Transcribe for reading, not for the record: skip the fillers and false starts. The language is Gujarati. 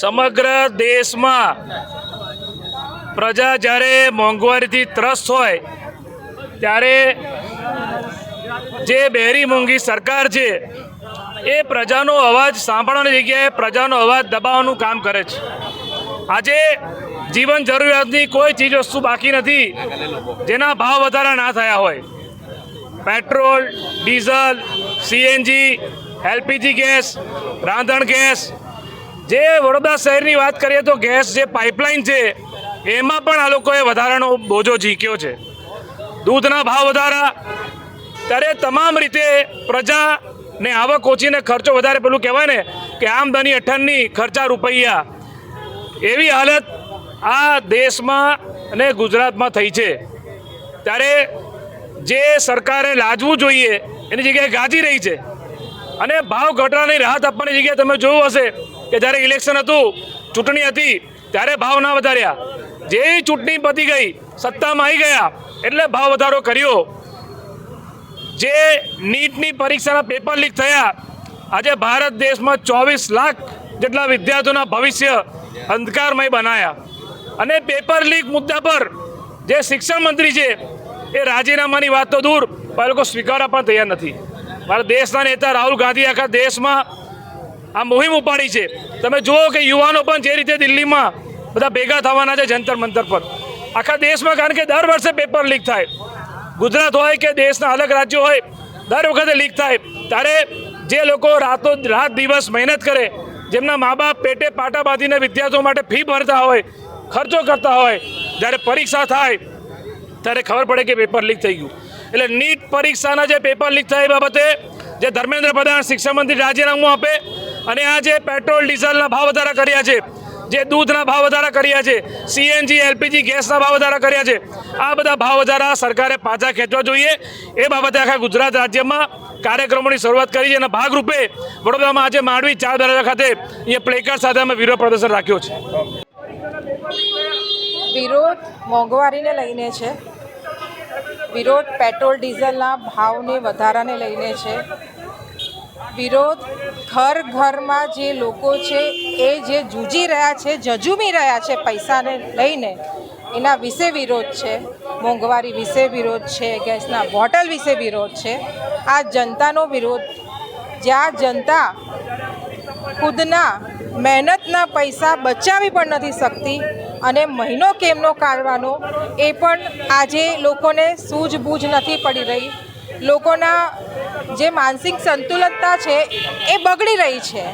સમગ્ર દેશમાં પ્રજા જ્યારે મોંઘવારીથી ત્રસ્ત હોય ત્યારે જે બેરી મોંઘી સરકાર છે એ પ્રજાનો અવાજ સાંભળવાની જગ્યાએ પ્રજાનો અવાજ દબાવવાનું કામ કરે છે। આજે જીવન જરૂરિયાતની કોઈ ચીજ વસ્તુ બાકી નથી જેના ભાવ વધારા ના થયા હોય। Petrol, diesel, CNG, LPG gas, રાંધણ ગેસ, જે વડોદરા શહેરની વાત કરીએ તો ગેસ જે પાઇપલાઇન છે એમાં પણ આ લોકોએ વધારાનો બોજો ઝીક્યો છે। દૂધના ભાવ વધારા, ત્યારે તમામ રીતે પ્રજાને આવક ઓછીને ખર્ચો વધારે, પેલું કહેવાય ને કે આમદની અઠ્ઠાની ખર્ચા રૂપિયા, એવી હાલત આ દેશમાં અને ગુજરાતમાં થઈ છે। ત્યારે જે સરકારે લાજવું જોઈએ એની જગ્યાએ ગાજી રહી છે અને ભાવ ઘટાડાની રાહત આપવાની જગ્યાએ તમે જોયું હશે કે જ્યારે ઇલેક્શન હતું, ચૂંટણી હતી, ત્યારે ભાવ ના વધાર્યા। જે ચૂંટણી પતી ગઈ, સત્તામાં આવી ગયા એટલે ભાવ વધારો કર્યો। જે નીટની પરીક્ષાના પેપર લીક થયા, આજે ભારત દેશમાં 24 લાખ જેટલા વિદ્યાર્થીઓના ભવિષ્ય અંધકારમય બનાવ્યા। અને પેપર લીક મુદ્દા પર જે શિક્ષણ મંત્રી છે એ રાજીનામાની વાત તો દૂર, પણ એ લોકો સ્વીકારવા પણ તૈયાર નથી। મારા દેશના નેતા રાહુલ ગાંધી આખા દેશમાં આ મુહિમ ઉપાડી છે। તમે જુઓ કે યુવાનો પણ જે રીતે દિલ્હીમાં બધા ભેગા થવાના છે જંતર મંતર પર, આખા દેશમાં, કારણ કે દર વર્ષે પેપર લીક થાય। ગુજરાત હોય કે દેશના અલગ રાજ્યો હોય, દર વખતે લીક થાય। ત્યારે જે લોકો રાત દિવસ મહેનત કરે, જેમના મા બાપ પેટે પાટા બાંધીને વિદ્યાર્થીઓ માટે ફી ભરતા હોય, ખર્ચો કરતા હોય, જ્યારે પરીક્ષા થાય ત્યારે ખબર પડે કે પેપર લીક થઈ ગયું। એટલે નીટ પરીક્ષાના જે પેપર લીક થાય એ બાબતે જે ધર્મેન્દ્ર પ્રધાન શિક્ષણ મંત્રી રાજીનામું આપે, અને આ જે પેટ્રોલ ડીઝલના ભાવ વધારા કર્યા છે, જે દૂધના ભાવ વધારા કર્યા છે, સીએનજી એલપીજી ગેસના ભાવ વધારા કર્યા છે, આ બધા ભાવ વધારા સરકારે પાછા ખેંચવા જોઈએ। એ બાબતે આખા ગુજરાત રાજ્યમાં કાર્યક્રમોની શરૂઆત કરી છે અને ભાગરૂપે વડોદરામાં આજે માંડવી 4 દરવાજા ખાતે એ પ્લેકાર્ડ સાથે અમે વિરોધ પ્રદર્શન રાખ્યો છે। વિરોધ મોંઘવારીને લઈને છે, વિરોધ પેટ્રોલ ડીઝલના ભાવને વધારાને લઈને છે, વિરોધ ઘરમાં જે લોકો છે એ જે જૂજી રહ્યા છે, ઝઝૂમી રહ્યા છે પૈસાને લઈને, એના વિશે વિરોધ છે। મોંઘવારી વિશે વિરોધ છે, ગેસના બોટલ વિશે વિરોધ છે। આ જનતાનો વિરોધ, જ્યાં જનતા ખુદના મહેનતના પૈસા બચાવી પણ નથી શકતી અને મહિનો કેમનો કાઢવાનો એ પણ આજે લોકોને સૂઝબૂઝ નથી પડી રહી। લોકોના જે માનસિક સંતુલનતા છે એ બગડી રહી છે।